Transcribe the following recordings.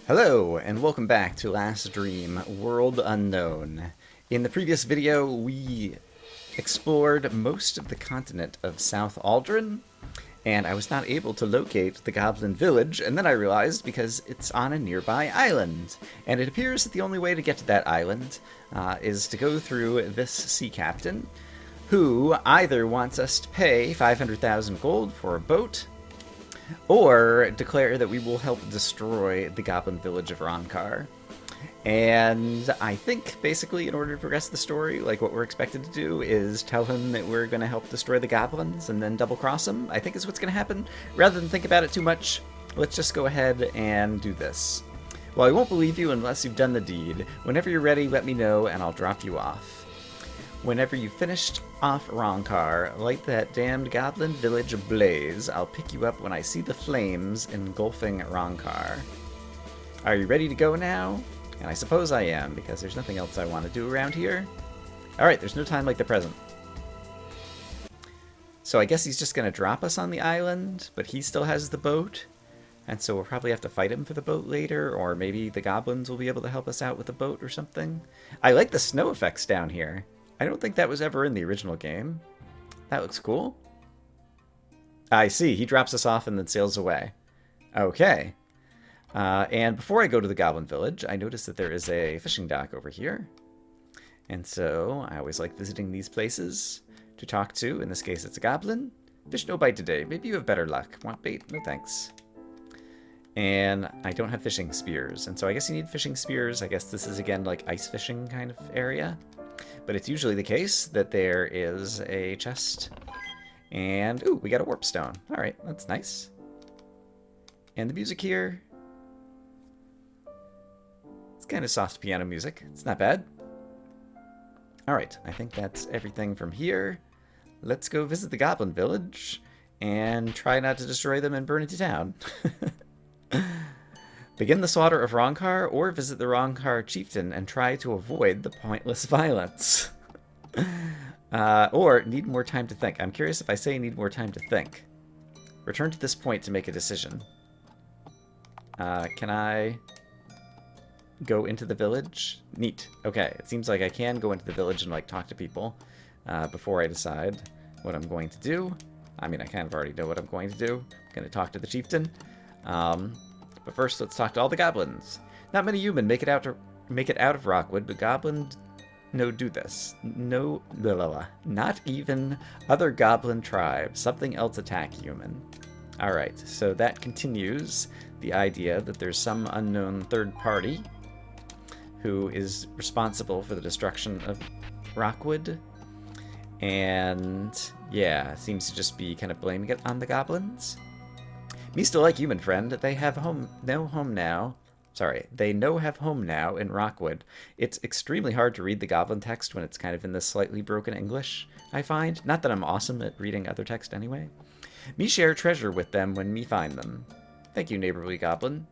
Hello, and welcome back to Last Dream, World Unknown. In the previous video, we explored most of the continent of South Aldrin, and I was not able to locate the Goblin Village, and then I realized because it's on a nearby island. And it appears that the only way to get to that island is to go through this sea captain, who either wants us to pay 500,000 gold for a boat, or declare that we will help destroy the Goblin Village of Ronkar. And I think, basically, in order to progress the story, like, what we're expected to do is tell him that we're going to help destroy the goblins and then double-cross him, I think is what's going to happen. Rather than think about it too much, let's just go ahead and do this. Well, I won't believe you unless you've done the deed. Whenever you're ready, let me know, and I'll drop you off. Whenever you've finished off Ronkar, light that damned goblin village ablaze. I'll pick you up when I see the flames engulfing Ronkar. Are you ready to go now? And I suppose I am, because there's nothing else I want to do around here. Alright, there's no time like the present. So I guess he's just going to drop us on the island, but he still has the boat. And so we'll probably have to fight him for the boat later, or maybe the goblins will be able to help us out with the boat or something. I like the snow effects down here. I don't think that was ever in the original game. That looks cool. I see. He drops us off and then sails away. Okay. And before I go to the Goblin Village, I notice that there is a fishing dock over here. And so I always like visiting these places to talk to. In this case, it's a goblin. Fish no bite today. Maybe you have better luck. Want bait? No thanks. And I don't have fishing spears. And so I guess you need fishing spears. I guess this is, again, like ice fishing kind of area. But it's usually the case that there is a chest. And, ooh, we got a warp stone. Alright, that's nice. And the music here, it's kind of soft piano music. It's not bad. Alright, I think that's everything from here. Let's go visit the Goblin Village and try not to destroy them and burn it to town. Begin the slaughter of Ronkar, or visit the Ronkar chieftain and try to avoid the pointless violence. Or need more time to think. I'm curious if I say need more time to think. Return to this point to make a decision. Can I go into the village? Neat. Okay, it seems like I can go into the village and, like, talk to people before I decide what I'm going to do. I mean, I kind of already know what I'm going to do. I'm going to talk to the chieftain. But first, let's talk to all the goblins. Not many human make it out of Rockwood, but goblins no do this. No, blah, blah, blah. Not even other goblin tribes. Something else attack human. All right, so that continues the idea that there's some unknown third party who is responsible for the destruction of Rockwood, and yeah, seems to just be kind of blaming it on the goblins. Me still like human friend. They have no home now. Sorry, they have home now in Rockwood. It's extremely hard to read the goblin text when it's kind of in this slightly broken English, I find. Not that I'm awesome at reading other text anyway. Me share treasure with them when me find them. Thank you, neighborly goblin.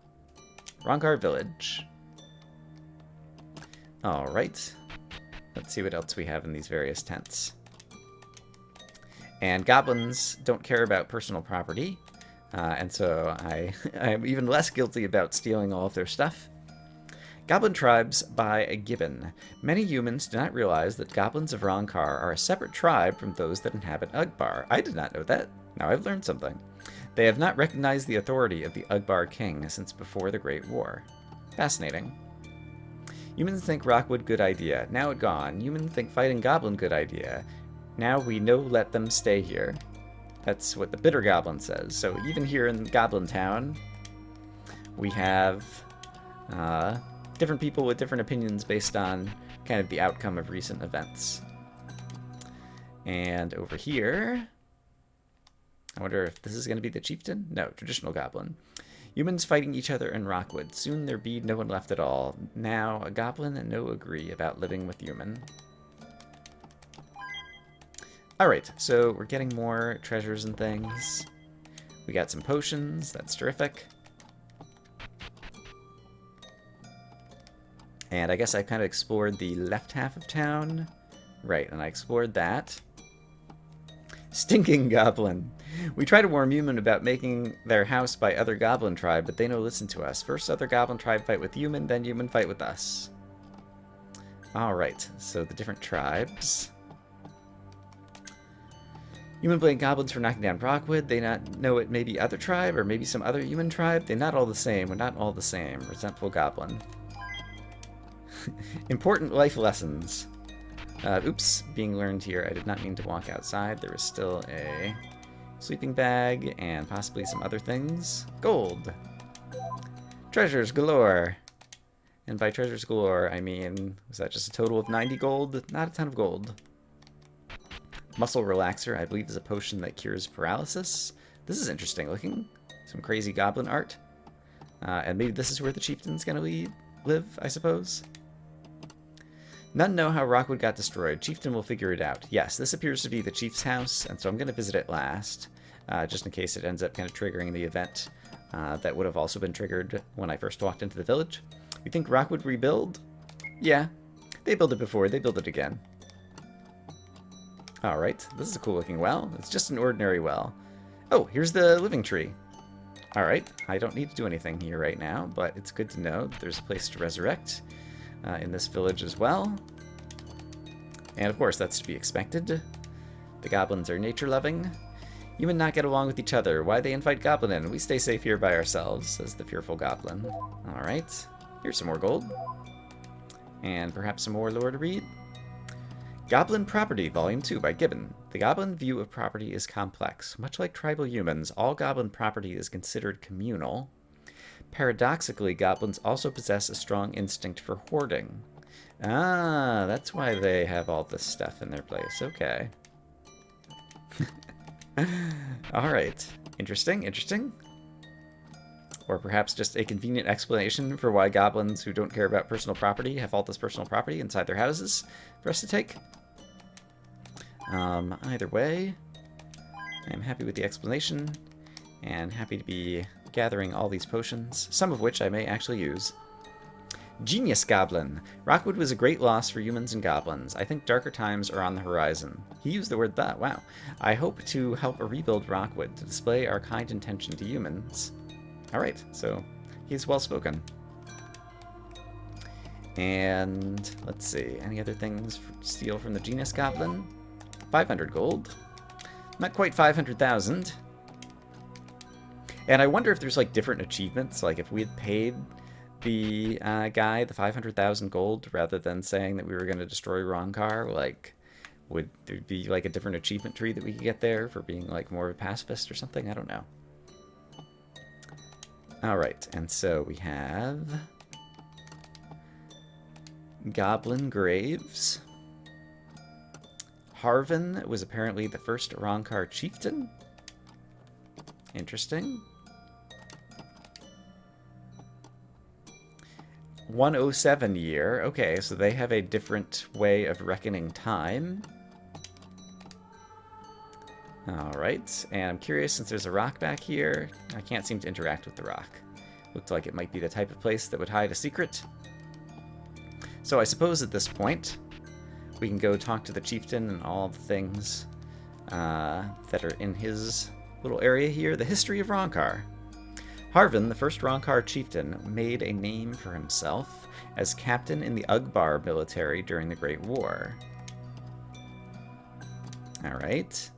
Ronkar Village. Alright. Let's see what else we have in these various tents. And goblins don't care about personal property. And so I'm even less guilty about stealing all of their stuff. Goblin Tribes by Gibbon. Many humans do not realize that goblins of Ronkar are a separate tribe from those that inhabit Ugbar. I did not know that. Now I've learned something. They have not recognized the authority of the Ugbar king since before the Great War. Fascinating. Humans think Rockwood good idea. Now it gone. Humans think fighting goblin good idea. Now we no let them stay here. That's what the Bitter Goblin says. So even here in Goblin-town, we have different people with different opinions based on kind of the outcome of recent events. And over here, I wonder if this is going to be the chieftain? No, traditional goblin. Humans fighting each other in Rockwood. Soon there be no one left at all. Now a goblin and no agree about living with human. Alright, so we're getting more treasures and things. We got some potions, that's terrific. And I guess I kind of explored the left half of town. Right, and I explored that. Stinking goblin. We try to warn human about making their house by other goblin tribe, but they no listen to us. First other goblin tribe fight with human, then human fight with us. Alright, so the different tribes. Human blame goblins for knocking down Rockwood. They not know it may be other tribe, or maybe some other human tribe. They're not all the same. We're not all the same. Resentful goblin. Important life lessons. Oops, being learned here. I did not mean to walk outside. There is still a sleeping bag and possibly some other things. Gold. Treasures galore. And by treasures galore, I mean, was that just a total of 90 gold? Not a ton of gold. Muscle relaxer, I believe, is a potion that cures paralysis. This is interesting looking. Some crazy goblin art. And maybe this is where the chieftain's gonna live, I suppose. None know how Rockwood got destroyed. Chieftain will figure it out. Yes, this appears to be the chief's house, and so I'm going to visit it last, just in case it ends up kind of triggering the event that would have also been triggered when I first walked into the village. You think Rockwood rebuild? Yeah. They built it before. They build it again. Alright, this is a cool looking well. It's just an ordinary well. Oh, here's the living tree. Alright, I don't need to do anything here right now, but it's good to know that there's a place to resurrect. In this village as well. And of course, that's to be expected. The goblins are nature-loving. Human not get along with each other. Why they invite goblin in? We stay safe here by ourselves, says the fearful goblin. Alright, here's some more gold. And perhaps some more lore to read. Goblin Property, Volume 2 by Gibbon. The goblin view of property is complex. Much like tribal humans, all goblin property is considered communal. Paradoxically, goblins also possess a strong instinct for hoarding. Ah, that's why they have all this stuff in their place. Okay. Alright. Interesting, interesting. Or perhaps just a convenient explanation for why goblins who don't care about personal property have all this personal property inside their houses for us to take. Either way, I'm happy with the explanation, and happy to be gathering all these potions, some of which I may actually use. Genius Goblin. Rockwood was a great loss for humans and goblins. I think darker times are on the horizon. He used the word that. Wow. I hope to help rebuild Rockwood to display our kind intention to humans. Alright, so he's well spoken. And let's see, any other things to steal from the Genius Goblin? 500 gold. Not quite 500,000. And I wonder if there's like different achievements, like if we had paid the guy the 500,000 gold rather than saying that we were going to destroy Ronkar, like would there be like a different achievement tree that we could get there for being like more of a pacifist or something? I don't know. Alright, and so we have Goblin Graves. Harvin was apparently the first Ronkar chieftain. Interesting. 107 year. Okay, so they have a different way of reckoning time. Alright, and I'm curious, since there's a rock back here, I can't seem to interact with the rock. Looked like it might be the type of place that would hide a secret. So I suppose at this point, we can go talk to the chieftain and all the things that are in his little area here. The history of Ronkar. Harvin, the first Ronkar chieftain, made a name for himself as captain in the Ugbar military during the Great War. Alright.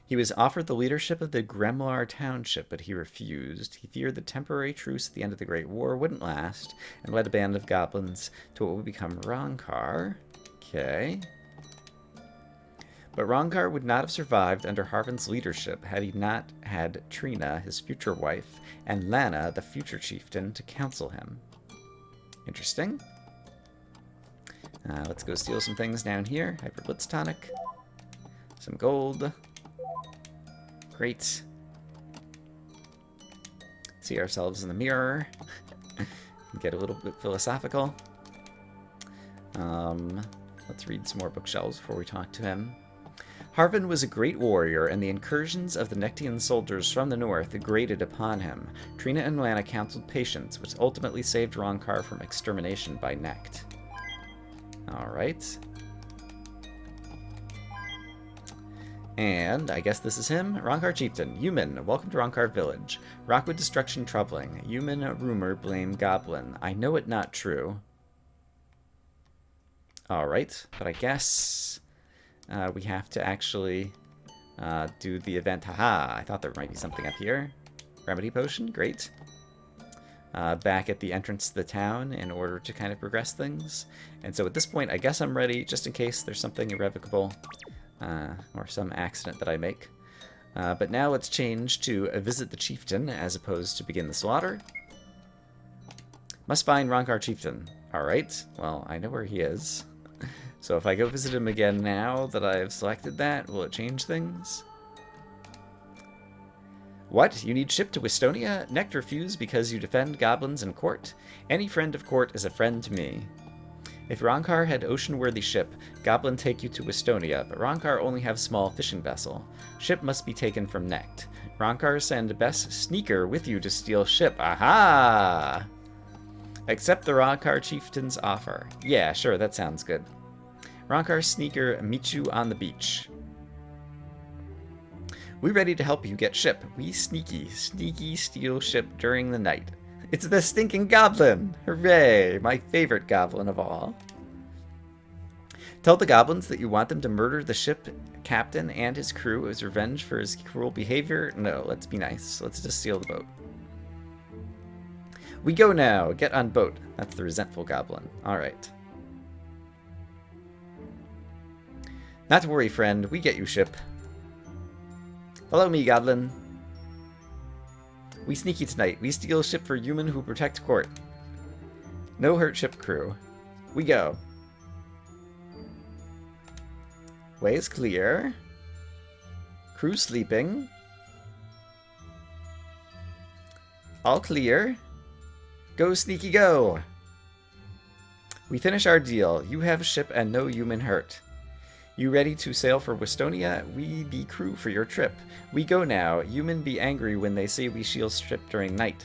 He was offered the leadership of the Gremlar township, but he refused. He feared the temporary truce at the end of the Great War wouldn't last, and led a band of goblins to what would become Ronkar. Okay. But Ronkar would not have survived under Harvin's leadership had he not had Trina, his future wife, and Lana, the future chieftain, to counsel him. Interesting. Let's go steal some things down here. Hyper Blitz Tonic. Some gold. Great. See ourselves in the mirror. Get a little bit philosophical. Let's read some more bookshelves before we talk to him. Harvin was a great warrior, and the incursions of the Nectian soldiers from the north grated upon him. Trina and Lana counseled patience, which ultimately saved Ronkar from extermination by Nect. Alright. And I guess this is him. Ronkar Chieftain. Human, welcome to Ronkar Village. Rockwood destruction troubling. Human rumor blame Goblin. I know it not true. Alright, but I guess we have to actually do the event. Haha, I thought there might be something up here. Remedy potion, great. Back at the entrance to the town in order to kind of progress things. And so at this point, I guess I'm ready, just in case there's something irrevocable or some accident that I make. But now let's change to visit the chieftain as opposed to begin the slaughter. Must find Ronkar Chieftain. Alright, well, I know where he is. So if I go visit him again now that I've selected that, will it change things? What? You need ship to Westonia? Necht refuse because you defend goblins in court? Any friend of court is a friend to me. If Ronkar had ocean-worthy ship, Goblin take you to Westonia, but Ronkar only have small fishing vessel. Ship must be taken from Necht. Ronkar send best sneaker with you to steal ship. Aha! Accept the Ronkar chieftain's offer. Yeah, sure, that sounds good. Ronkar sneaker meet you on the beach. We ready to help you get ship. We sneaky steal ship during the night. It's the stinking goblin! Hooray! My favorite goblin of all. Tell the goblins that you want them to murder the ship captain and his crew as revenge for his cruel behavior. No, let's be nice. Let's just steal the boat. We go now. Get on boat. That's the resentful goblin. Alright. Not to worry, friend. We get you ship. Follow me, goblin. We sneaky tonight. We steal ship for human who protect court. No hurt ship crew. We go. Way is clear. Crew sleeping. All clear. Go, sneaky, go. We finish our deal. You have ship and no human hurt. You ready to sail for Westonia? We be crew for your trip. We go now. Human be angry when they say we shield ship during night.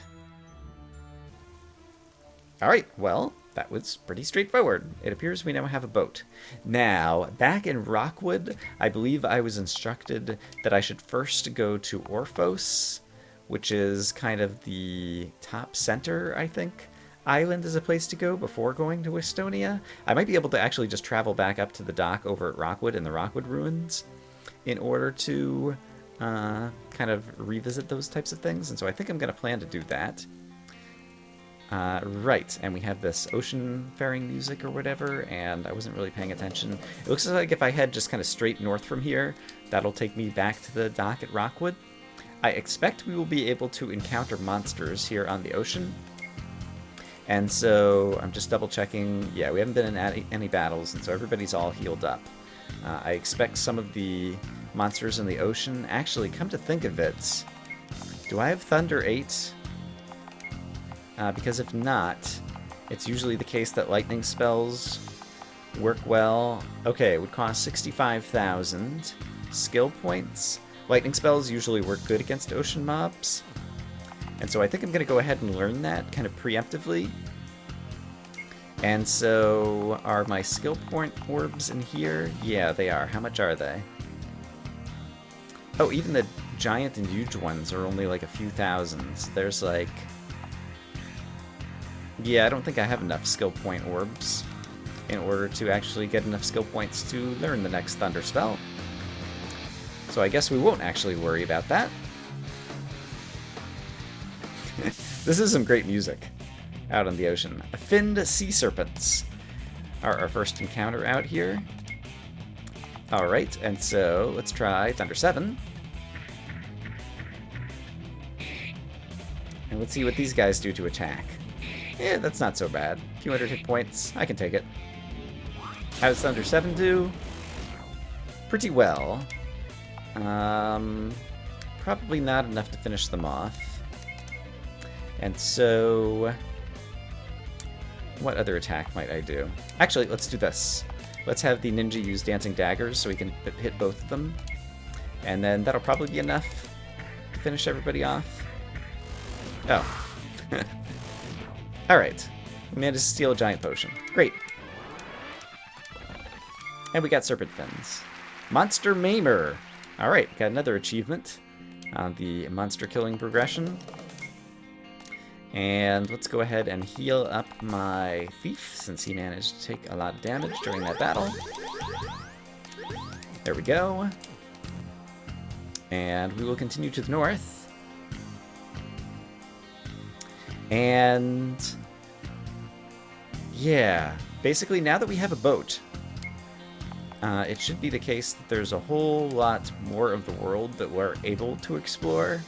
Alright, well, that was pretty straightforward. It appears we now have a boat. Now, back in Rockwood, I believe I was instructed that I should first go to Orphos, which is kind of the top center, I think. Island is a place to go before going to Westonia. I might be able to actually just travel back up to the dock over at Rockwood in the Rockwood ruins in order to kind of revisit those types of things. And so I think I'm going to plan to do that. Right, and we have this ocean-faring music or whatever, and I wasn't really paying attention. It looks like if I head just kind of straight north from here, that'll take me back to the dock at Rockwood. I expect we will be able to encounter monsters here on the ocean. And so I'm just double checking. Yeah, we haven't been in any battles, and so everybody's all healed up. I expect some of the monsters in the ocean. Actually, come to think of it, do I have Thunder 8? Because if not, it's usually the case that lightning spells work well. Okay, it would cost 65,000 skill points. Lightning spells usually work good against ocean mobs. And so I think I'm going to go ahead and learn that kind of preemptively. And so are my skill point orbs in here? Yeah, they are. How much are they? Oh, even the giant and huge ones are only like a few thousands. There's like... Yeah, I don't think I have enough skill point orbs in order to actually get enough skill points to learn the next Thunder spell. So I guess we won't actually worry about that. This is some great music out on the ocean. Finned sea serpents are our first encounter out here. Alright, and so let's try Thunder 7. And let's see what these guys do to attack. Yeah, that's not so bad. A few hundred hit points. I can take it. How does Thunder 7 do? Pretty well. Probably not enough to finish them off. And so, what other attack might I do? Actually, let's do this. Let's have the ninja use dancing daggers so we can hit both of them. And then that'll probably be enough to finish everybody off. Oh. Alright. We managed to steal a giant potion. Great. And we got serpent fins. Monster Maimer. Alright, got another achievement on the monster killing progression. And let's go ahead and heal up my thief, since he managed to take a lot of damage during that battle. There we go. And we will continue to the north. And yeah, basically now that we have a boat, it should be the case that there's a whole lot more of the world that we're able to explore.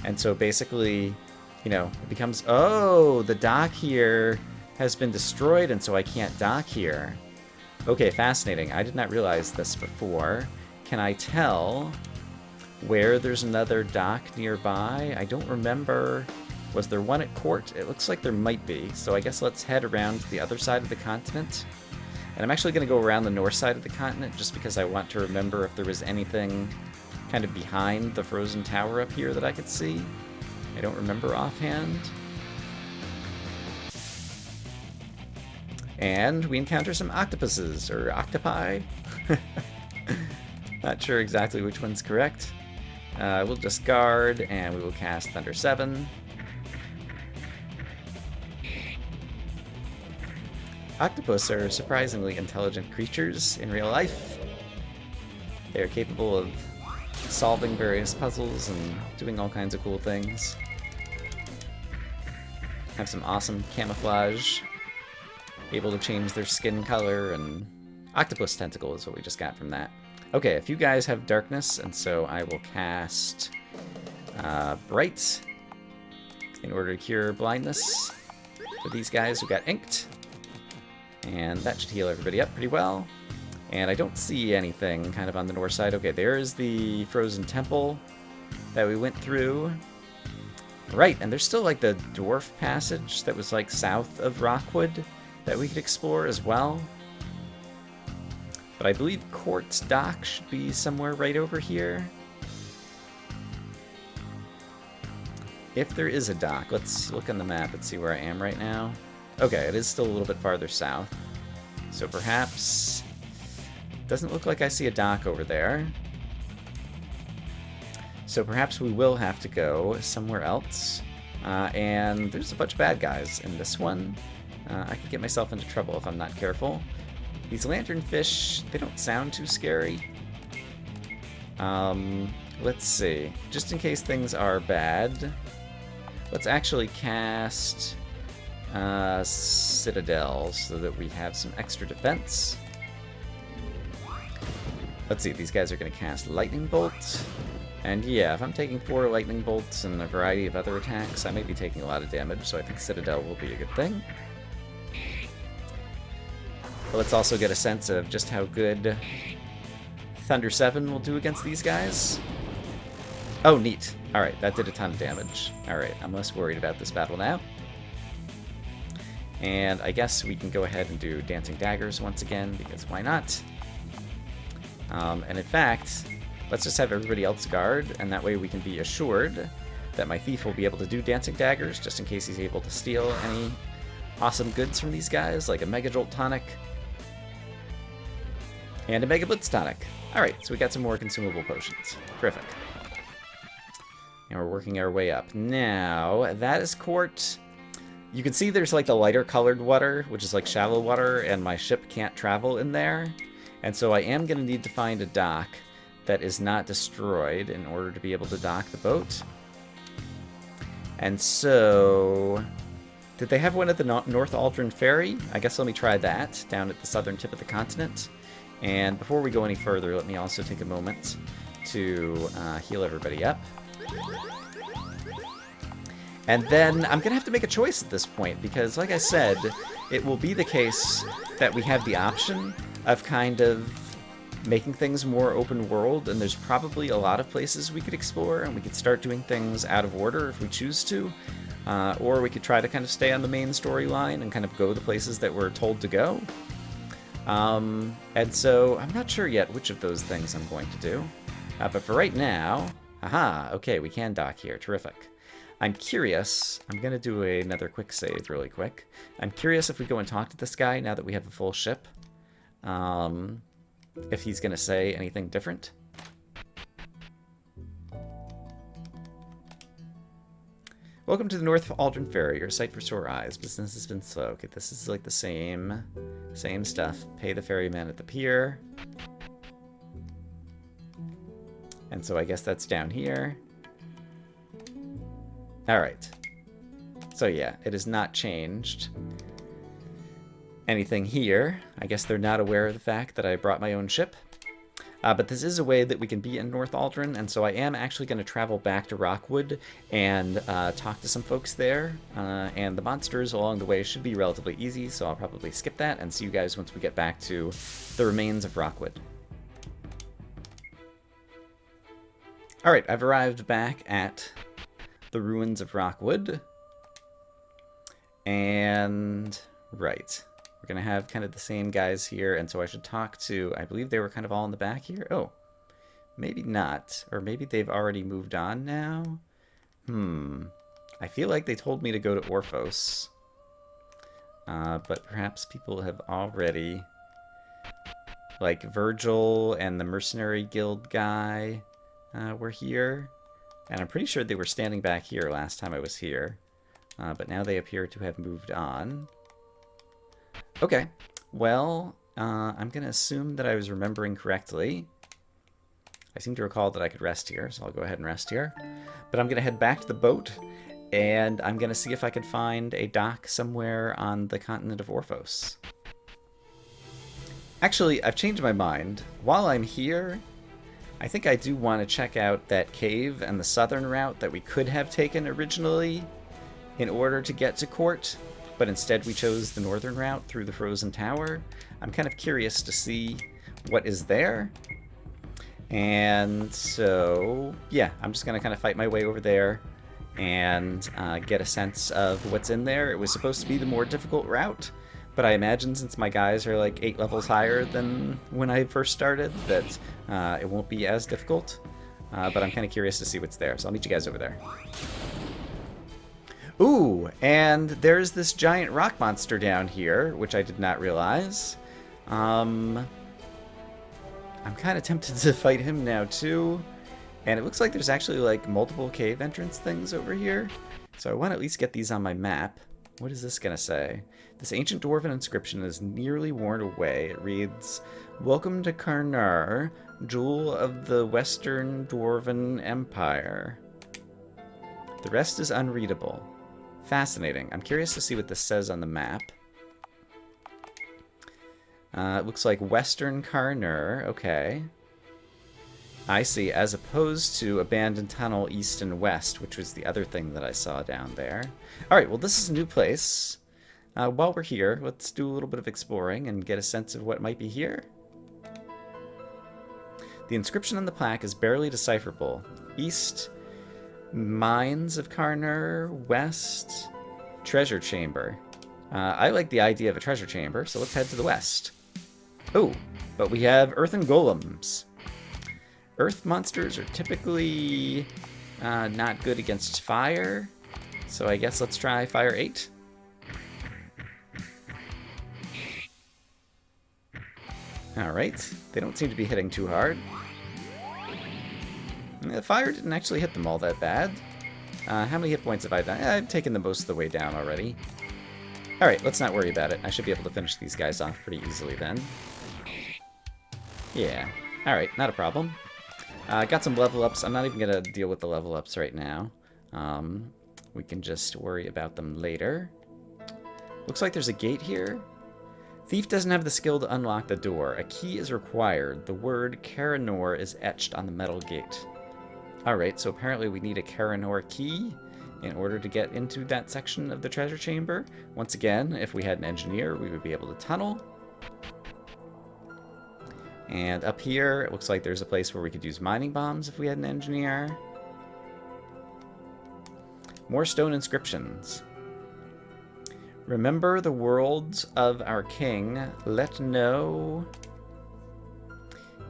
And so basically, you know, it becomes, oh, the dock here has been destroyed, and so I can't dock here. Okay, fascinating. I did not realize this before. Can I tell where there's another dock nearby? I don't remember. Was there one at Court? It looks like there might be. So I guess let's head around to the other side of the continent. And I'm actually going to go around the north side of the continent just because I want to remember if there was anything kind of behind the frozen tower up here that I could see. I don't remember offhand. And we encounter some octopuses, or octopi. Not sure exactly which one's correct. We'll discard, and we will cast Thunder 7. Octopus are surprisingly intelligent creatures in real life. They are capable of solving various puzzles and doing all kinds of cool things. Have some awesome camouflage. Able to change their skin color, and octopus tentacle is what we just got from that. Okay, a few guys have darkness, and so I will cast Bright in order to cure blindness for these guys who got inked. And that should heal everybody up pretty well. And I don't see anything kind of on the north side. Okay, there is the frozen temple that we went through. Right, and there's still like the dwarf passage that was like south of Rockwood that we could explore as well. But I believe Court's dock should be somewhere right over here. If there is a dock, let's look on the map and see where I am right now. Okay, it is still a little bit farther south. So perhaps... Doesn't look like I see a dock over there. So perhaps we will have to go somewhere else. And there's a bunch of bad guys in this one. I could get myself into trouble if I'm not careful. These lanternfish, they don't sound too scary. Let's see. Just in case things are bad, let's actually cast Citadel so that we have some extra defense. Let's see, these guys are going to cast Lightning Bolt. And yeah, if I'm taking 4 Lightning Bolts and a variety of other attacks, I may be taking a lot of damage, so I think Citadel will be a good thing. But let's also get a sense of just how good Thunder 7 will do against these guys. Oh, neat. Alright, that did a ton of damage. Alright, I'm less worried about this battle now. And I guess we can go ahead and do Dancing Daggers once again, because why not? And in fact, let's just have everybody else guard, and that way we can be assured that my thief will be able to do Dancing Daggers, just in case he's able to steal any awesome goods from these guys, like a Mega Jolt Tonic and a Mega Blitz Tonic. Alright, so we got some more consumable potions. Terrific. And we're working our way up. Now, that is Court. You can see there's like the lighter colored water, which is like shallow water, and my ship can't travel in there. And so I am going to need to find a dock that is not destroyed in order to be able to dock the boat. And so... Did they have one at the North Aldrin Ferry? I guess let me try that, down at the southern tip of the continent. And before we go any further, let me also take a moment to heal everybody up. And then I'm going to have to make a choice at this point, because like I said, it will be the case that we have the option of kind of making things more open world, and there's probably a lot of places we could explore, and we could start doing things out of order if we choose to. Or we could try to kind of stay on the main storyline and kind of go the places that we're told to go. And so I'm not sure yet which of those things I'm going to do. But for right now, okay, we can dock here. Terrific. I'm curious. I'm going to do another quick save really quick. I'm curious if we go and talk to this guy now that we have a full ship. If he's going to say anything different. Welcome to the North Aldrin Ferry, your sight for sore eyes. Business has been slow. Okay, this is like the same stuff. Pay the ferryman at the pier. And so I guess that's down here. Alright. So yeah, it has not changed anything here. I guess they're not aware of the fact that I brought my own ship. But this is a way that we can be in North Aldrin, and so I am actually going to travel back to Rockwood and talk to some folks there. And the monsters along the way should be relatively easy, so I'll probably skip that and see you guys once we get back to the remains of Rockwood. Alright, I've arrived back at the ruins of Rockwood. And, right. We're going to have kind of the same guys here, and so I should talk to, I believe they were kind of all in the back here. Oh, maybe not. Or maybe they've already moved on now. I feel like they told me to go to Orphos. But perhaps people have already, like Virgil and the Mercenary Guild guy were here. And I'm pretty sure they were standing back here last time I was here. But now they appear to have moved on. Okay, well, I'm going to assume that I was remembering correctly. I seem to recall that I could rest here, so I'll go ahead and rest here. But I'm going to head back to the boat, and I'm going to see if I can find a dock somewhere on the continent of Orphos. Actually, I've changed my mind. While I'm here, I think I do want to check out that cave and the southern route that we could have taken originally in order to get to Court. But instead we chose the northern route through the Frozen Tower. I'm kind of curious to see what is there. And so, yeah, I'm just going to kind of fight my way over there and get a sense of what's in there. It was supposed to be the more difficult route, but I imagine since my guys are like 8 levels higher than when I first started, that it won't be as difficult. But I'm kind of curious to see what's there, so I'll meet you guys over there. Ooh, and there's this giant rock monster down here, which I did not realize. I'm kind of tempted to fight him now, too. And it looks like there's actually, like, multiple cave entrance things over here. So I want to at least get these on my map. What is this going to say? This ancient dwarven inscription is nearly worn away. It reads, "Welcome to Karnar, jewel of the Western Dwarven Empire." The rest is unreadable. Fascinating. I'm curious to see what this says on the map. It looks like Western Karnar. Okay. I see. As opposed to Abandoned Tunnel East and West, which was the other thing that I saw down there. Alright, well this is a new place. While we're here, let's do a little bit of exploring and get a sense of what might be here. The inscription on the plaque is barely decipherable. East... Mines of Karnar, West, Treasure Chamber. I like the idea of a treasure chamber, so let's head to the west. Oh, but we have earthen golems. Earth monsters are typically not good against fire, so I guess let's try Fire 8. Alright, they don't seem to be hitting too hard. The fire didn't actually hit them all that bad. How many hit points have I done? I've taken them most of the way down already. Alright, let's not worry about it. I should be able to finish these guys off pretty easily then. Yeah. Alright, not a problem. Got some level ups. I'm not even going to deal with the level ups right now. We can just worry about them later. Looks like there's a gate here. Thief doesn't have the skill to unlock the door. A key is required. The word Karanor is etched on the metal gate. Alright, so apparently we need a Karanor key in order to get into that section of the treasure chamber. Once again, if we had an engineer, we would be able to tunnel. And up here, it looks like there's a place where we could use mining bombs if we had an engineer. More stone inscriptions. Remember the worlds of our king. Let know...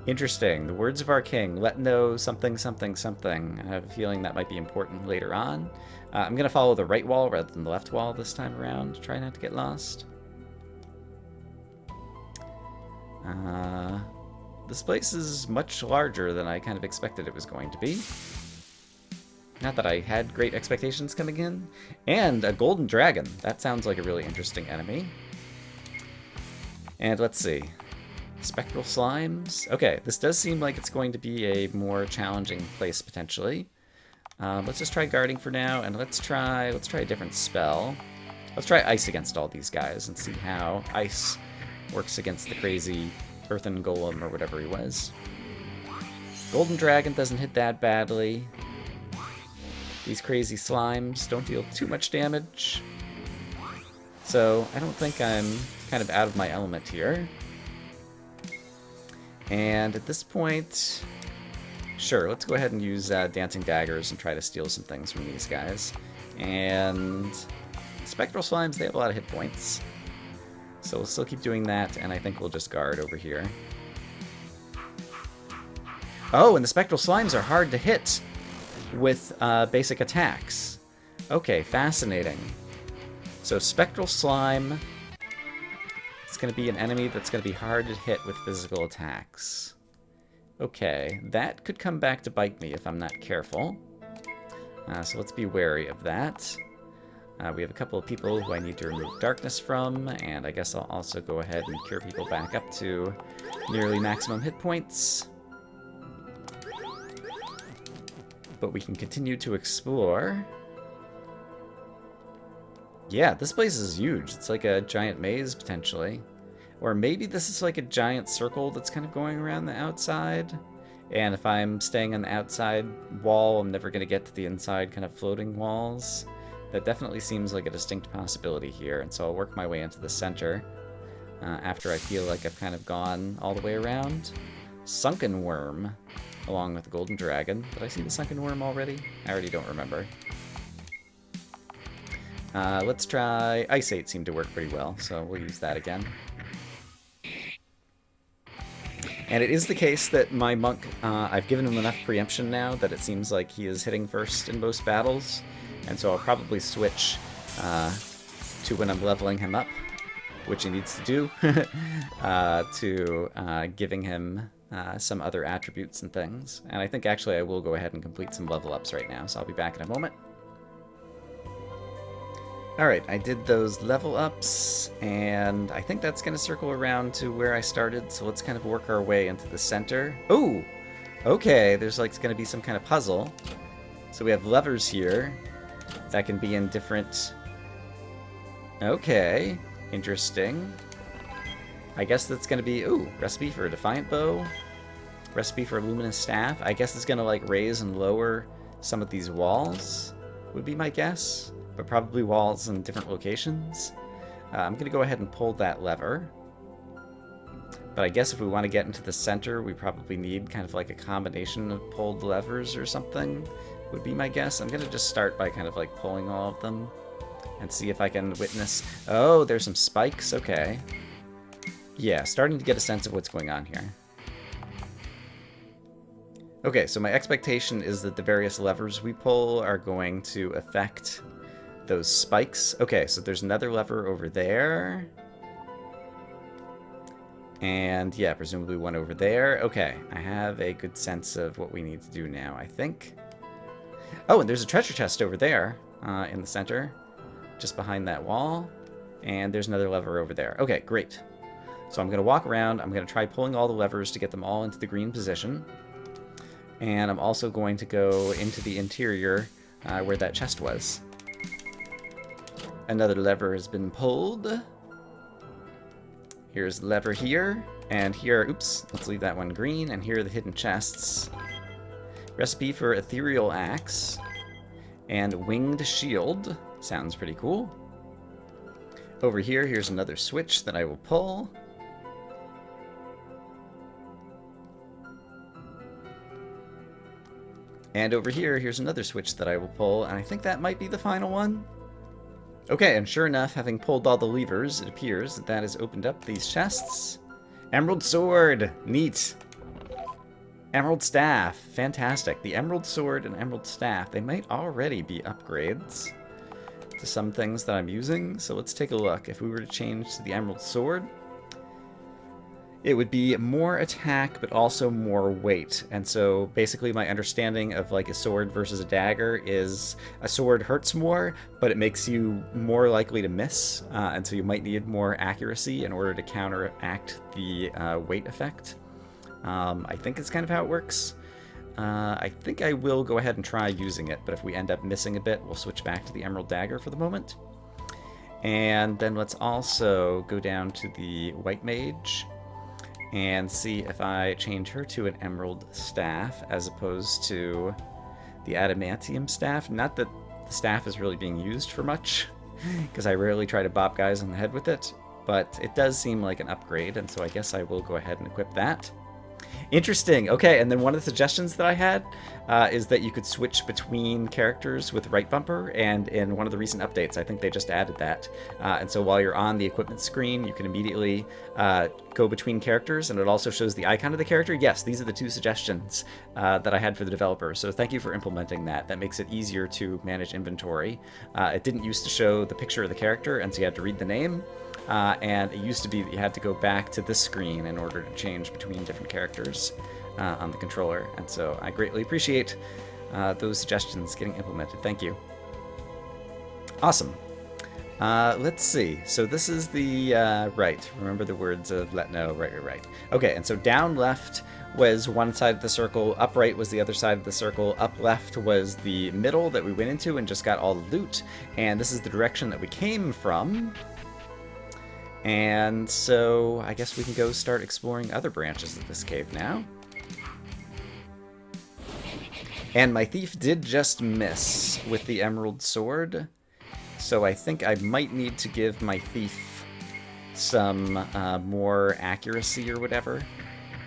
Interesting. The words of our king. Let know something, something, something. I have a feeling that might be important later on. I'm going to follow the right wall rather than the left wall this time around to try not to get lost. This place is much larger than I kind of expected it was going to be. Not that I had great expectations coming in. And a golden dragon. That sounds like a really interesting enemy. And let's see. Spectral slimes. Okay, this does seem like it's going to be a more challenging place potentially. Let's just try guarding for now, and let's try a different spell. Let's try ice against all these guys and see how ice works against the crazy earthen golem or whatever he was. Golden dragon doesn't hit that badly. These crazy slimes don't deal too much damage. So I don't think I'm kind of out of my element here. And at this point, sure, let's go ahead and use dancing daggers and try to steal some things from these guys. And spectral slimes, they have a lot of hit points. So we'll still keep doing that, and I think we'll just guard over here. Oh, and the spectral slimes are hard to hit with basic attacks. Okay, fascinating. So spectral slime, it's going to be an enemy that's going to be hard to hit with physical attacks. Okay, that could come back to bite me if I'm not careful. So let's be wary of that. We have a couple of people who I need to remove darkness from, and I guess I'll also go ahead and cure people back up to nearly maximum hit points. But we can continue to explore. Yeah, this place is huge. It's like a giant maze, potentially. Or maybe this is like a giant circle that's kind of going around the outside. And if I'm staying on the outside wall, I'm never going to get to the inside kind of floating walls. That definitely seems like a distinct possibility here. And so I'll work my way into the center after I feel like I've kind of gone all the way around. Sunken Worm, along with the Golden Dragon. Did I see the Sunken Worm already? I already don't remember. Let's try... Ice 8 seemed to work pretty well, so we'll use that again. And it is the case that my monk, I've given him enough preemption now that it seems like he is hitting first in most battles. And so I'll probably switch to when I'm leveling him up, which he needs to do, to giving him some other attributes and things. And I think actually I will go ahead and complete some level ups right now, so I'll be back in a moment. Alright, I did those level ups, and I think that's going to circle around to where I started, so let's kind of work our way into the center. Oh! Okay, there's like going to be some kind of puzzle. So we have levers here that can be in different... Okay, interesting. I guess that's going to be... Ooh, recipe for a Defiant Bow. Recipe for a Luminous Staff. I guess it's going to like raise and lower some of these walls, would be my guess. But probably walls in different locations. I'm going to go ahead and pull that lever. But I guess if we want to get into the center, we probably need kind of like a combination of pulled levers or something, would be my guess. I'm going to just start by kind of like pulling all of them and see if I can witness... Oh, there's some spikes. Okay. Yeah, starting to get a sense of what's going on here. Okay, so my expectation is that the various levers we pull are going to affect those spikes. Okay, so there's another lever over there. And yeah, presumably one over there. Okay, I have a good sense of what we need to do now, I think. Oh, and there's a treasure chest over there in the center, just behind that wall. And there's another lever over there. Okay, great. So I'm going to walk around. I'm going to try pulling all the levers to get them all into the green position. And I'm also going to go into the interior where that chest was. Another lever has been pulled. Here's the lever here, and here, oops, let's leave that one green, and here are the hidden chests. Recipe for Ethereal Axe and Winged Shield. Sounds pretty cool. Over here, here's another switch that I will pull. And over here, here's another switch that I will pull, and I think that might be the final one. Okay, and sure enough, having pulled all the levers, it appears that that has opened up these chests. Emerald Sword! Neat! Emerald Staff! Fantastic. The Emerald Sword and Emerald Staff, they might already be upgrades to some things that I'm using, so let's take a look. If we were to change to the Emerald Sword, it would be more attack, but also more weight. And so basically my understanding of like a sword versus a dagger is a sword hurts more, but it makes you more likely to miss. And so you might need more accuracy in order to counteract the weight effect. I think it's kind of how it works. I think I will go ahead and try using it, but if we end up missing a bit, we'll switch back to the Emerald Dagger for the moment. And then let's also go down to the White Mage and see if I change her to an Emerald Staff as opposed to the Adamantium Staff. Not that the staff is really being used for much, because I rarely try to bop guys on the head with it, but it does seem like an upgrade, and so I guess I will go ahead and equip that. Interesting. Okay, and then one of the suggestions that I had is that you could switch between characters with right bumper, and in one of the recent updates, I think they just added that. And so while you're on the equipment screen, you can immediately go between characters, and it also shows the icon of the character. Yes, these are the two suggestions that I had for the developer, so thank you for implementing that. That makes it easier to manage inventory. It didn't used to show the picture of the character, and so you had to read the name. And it used to be that you had to go back to this screen in order to change between different characters on the controller. And so I greatly appreciate those suggestions getting implemented. Thank you. Awesome. Let's see. So this is the right. Remember the words of let know. Right. Okay, and so down left was one side of the circle, up right was the other side of the circle, up left was the middle that we went into and just got all the loot. And this is the direction that we came from. And so I guess we can go start exploring other branches of this cave now. And my thief did just miss with the emerald sword, so I think I might need to give my thief some more accuracy or whatever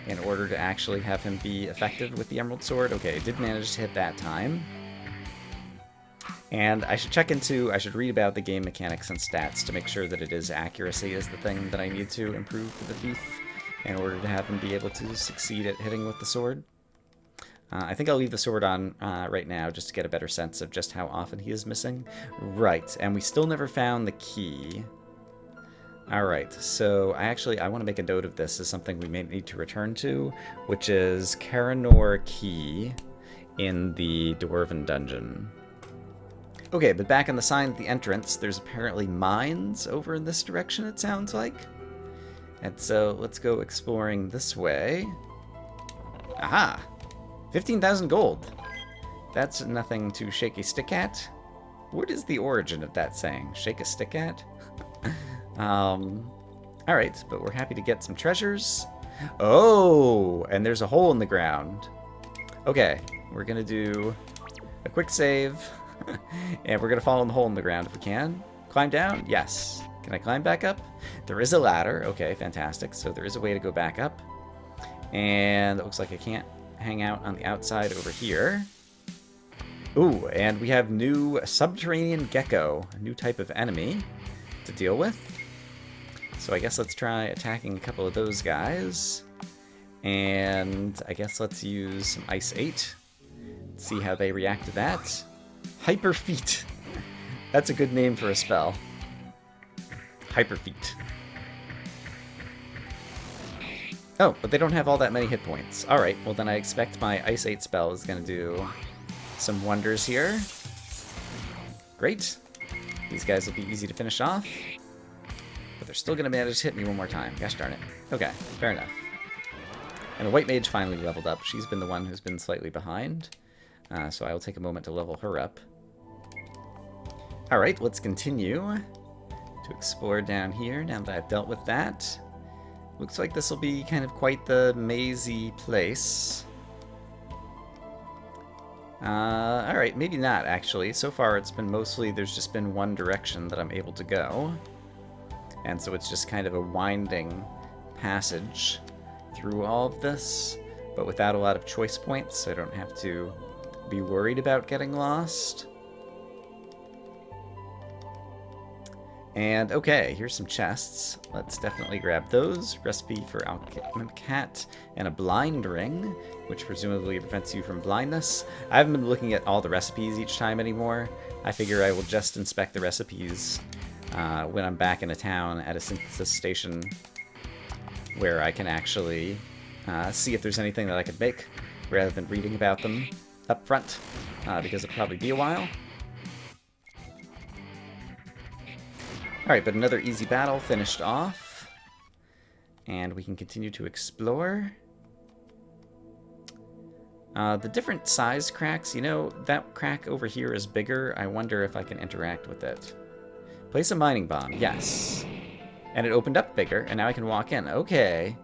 in order to actually have him be effective with the emerald sword. Okay, I did manage to hit that time. And I should read about the game mechanics and stats to make sure that it is accuracy is the thing that I need to improve for the thief in order to have him be able to succeed at hitting with the sword. I think I'll leave the sword on right now just to get a better sense of just how often he is missing. Right, and we still never found the key. Alright, so I want to make a note of this as something we may need to return to, which is Karanor Key in the Dwarven Dungeon. Okay, but back on the sign at the entrance, there's apparently mines over in this direction, it sounds like. And so let's go exploring this way. Aha! 15,000 gold. That's nothing to shake a stick at. What is the origin of that saying? Shake a stick at? Alright, but we're happy to get some treasures. Oh, and there's a hole in the ground. Okay, we're gonna do a quick save. And we're going to fall in the hole in the ground if we can. Climb down? Yes. Can I climb back up? There is a ladder. Okay, fantastic. So there is a way to go back up. And it looks like I can't hang out on the outside over here. Ooh, and we have new subterranean gecko, a new type of enemy to deal with. So I guess let's try attacking a couple of those guys. And I guess let's use some Ice 8. See how they react to that. Hyper Feet. That's a good name for a spell. Hyper Feet. Oh, but they don't have all that many hit points. Alright, well then I expect my Ice 8 spell is going to do some wonders here. Great. These guys will be easy to finish off. But they're still going to manage to hit me one more time. Gosh darn it. Okay, fair enough. And the White Mage finally leveled up. She's been the one who's been slightly behind. So I will take a moment to level her up. Alright, let's continue to explore down here now that I've dealt with that. Looks like this will be kind of quite the mazy place. Alright, maybe not actually. So far it's been mostly, there's just been one direction that I'm able to go. And so it's just kind of a winding passage through all of this, but without a lot of choice points, so I don't have to be worried about getting lost. And okay, here's some chests. Let's definitely grab those. Recipe for Alchemist Cat and a blind ring, which presumably prevents you from blindness. I haven't been looking at all the recipes each time anymore. I figure I will just inspect the recipes when I'm back in a town at a synthesis station. where I can actually see if there's anything that I could make, rather than reading about them up front, because it'll probably be a while. Alright, but another easy battle finished off. And we can continue to explore. The different size cracks, you know, that crack over here is bigger. I wonder if I can interact with it. Place a mining bomb, yes. And it opened up bigger, and now I can walk in. Okay.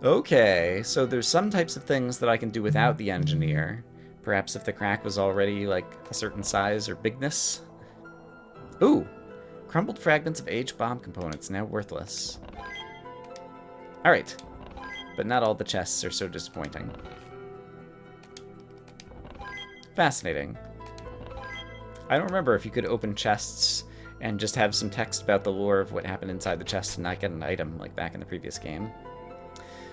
Okay, so there's some types of things that I can do without the engineer. Perhaps if the crack was already, like, a certain size or bigness. Ooh! Crumbled fragments of aged bomb components, now worthless. Alright. But not all the chests are so disappointing. Fascinating. I don't remember if you could open chests and just have some text about the lore of what happened inside the chest and not get an item like back in the previous game.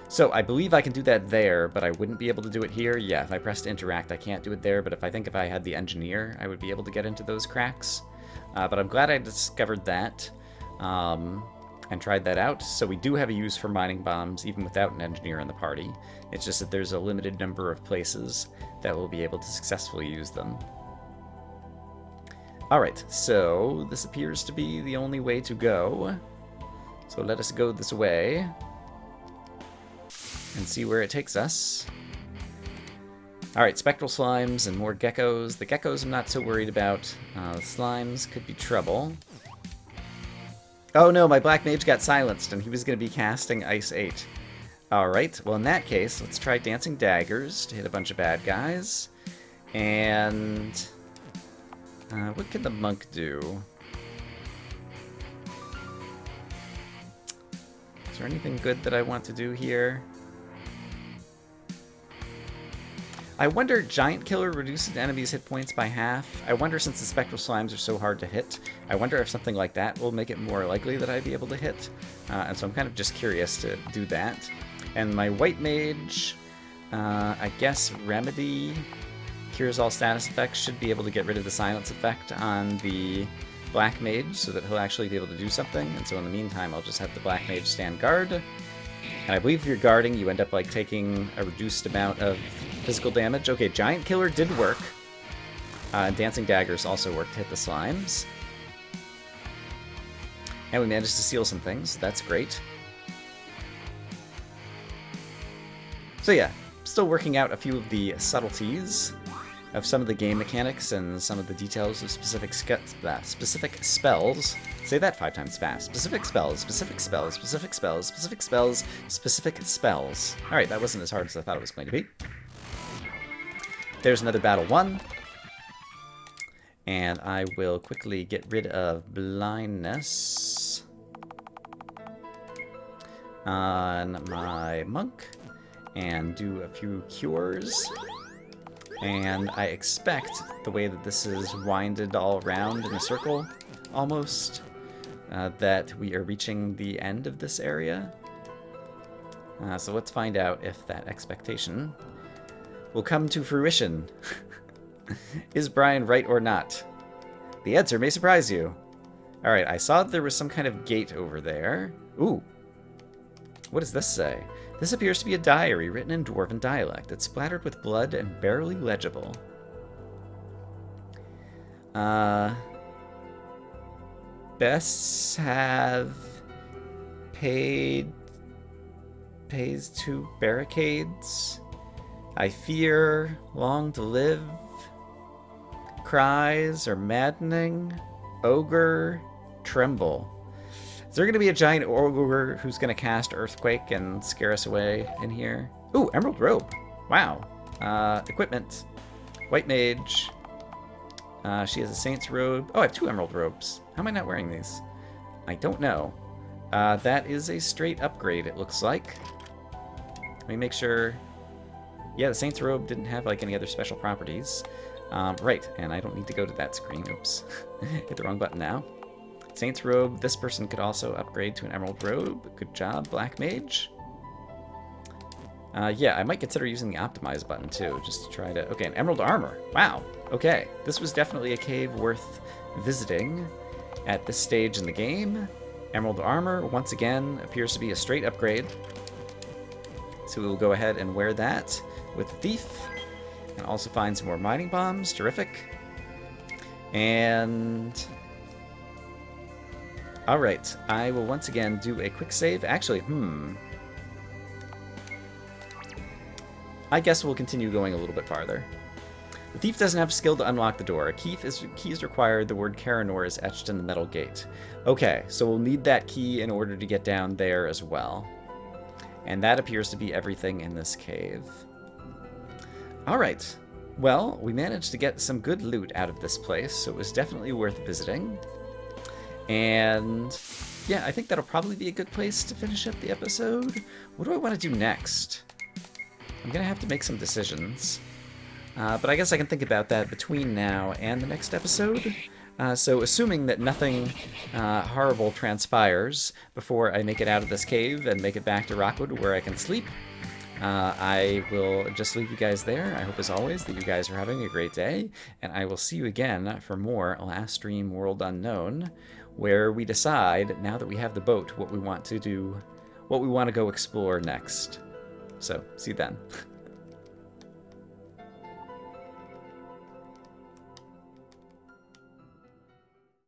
So I believe I can do that there, but I wouldn't be able to do it here. Yeah, if I pressed interact, I can't do it there, but if I had the engineer, I would be able to get into those cracks. But I'm glad I discovered that and tried that out. So we do have a use for mining bombs, even without an engineer in the party. It's just that there's a limited number of places that will be able to successfully use them. Alright, so this appears to be the only way to go. So let us go this way and see where it takes us. Alright, spectral slimes and more geckos. The geckos I'm not so worried about. The slimes could be trouble. Oh no, my black mage got silenced and he was going to be casting Ice 8. Alright, well in that case, let's try dancing daggers to hit a bunch of bad guys. And what can the monk do? Is there anything good that I want to do here? I wonder, Giant Killer reduces enemies' hit points by half. I wonder, since the Spectral Slimes are so hard to hit, I wonder if something like that will make it more likely that I'd be able to hit. And so I'm kind of just curious to do that. And my White Mage, I guess Remedy cures all status effects, should be able to get rid of the silence effect on the Black Mage so that he'll actually be able to do something. And so in the meantime, I'll just have the Black Mage stand guard. And I believe if you're guarding, you end up like taking a reduced amount of physical damage. Okay, Giant Killer did work. Dancing Daggers also worked to hit the slimes. And we managed to steal some things. That's great. So yeah, still working out a few of the subtleties of some of the game mechanics and some of the details of specific spells. Say that 5 times fast. Specific spells, specific spells, specific spells, specific spells, specific spells. Alright, that wasn't as hard as I thought it was going to be. There's another battle won. And I will quickly get rid of blindness on my monk and do a few cures. And I expect the way that this is winded all around in a circle, almost, that we are reaching the end of this area. So let's find out if that expectation will come to fruition. Is Brian right or not? The answer may surprise you. Alright, I saw that there was some kind of gate over there. Ooh. What does this say? This appears to be a diary written in Dwarven dialect. It's splattered with blood and barely legible. Bess have pays 2 barricades. I fear, long to live. Cries are maddening. Ogre, tremble. Is there going to be a giant ogre who's going to cast Earthquake and scare us away in here? Ooh, Emerald Robe. Wow. Equipment. White Mage. She has a Saint's Robe. Oh, I have 2 Emerald Robes. How am I not wearing these? I don't know. That is a straight upgrade, it looks like. Let me make sure. Yeah, the Saint's Robe didn't have like any other special properties. Right, and I don't need to go to that screen. Oops. Hit the wrong button now. Saint's Robe. This person could also upgrade to an Emerald Robe. Good job, Black Mage. Yeah, I might consider using the Optimize button too, just to try to... Okay, an Emerald Armor. Wow. Okay, this was definitely a cave worth visiting at this stage in the game. Emerald Armor, once again, appears to be a straight upgrade. So we will go ahead and wear that with the thief. And also find some more mining bombs. Terrific. And... Alright, I will once again do a quick save. Actually, I guess we'll continue going a little bit farther. The thief doesn't have skill to unlock the door. A key is required. The word Karanor is etched in the metal gate. Okay, so we'll need that key in order to get down there as well. And that appears to be everything in this cave. Alright, well, we managed to get some good loot out of this place, so it was definitely worth visiting. And yeah, I think that'll probably be a good place to finish up the episode. What do I want to do next? I'm going to have to make some decisions. But I guess I can think about that between now and the next episode. So assuming that nothing horrible transpires before I make it out of this cave and make it back to Rockwood where I can sleep, I will just leave you guys there. I hope as always that you guys are having a great day, and I will see you again for more Last Dream World Unknown, where we decide, now that we have the boat, what we want to do, what we want to go explore next. So, see you then.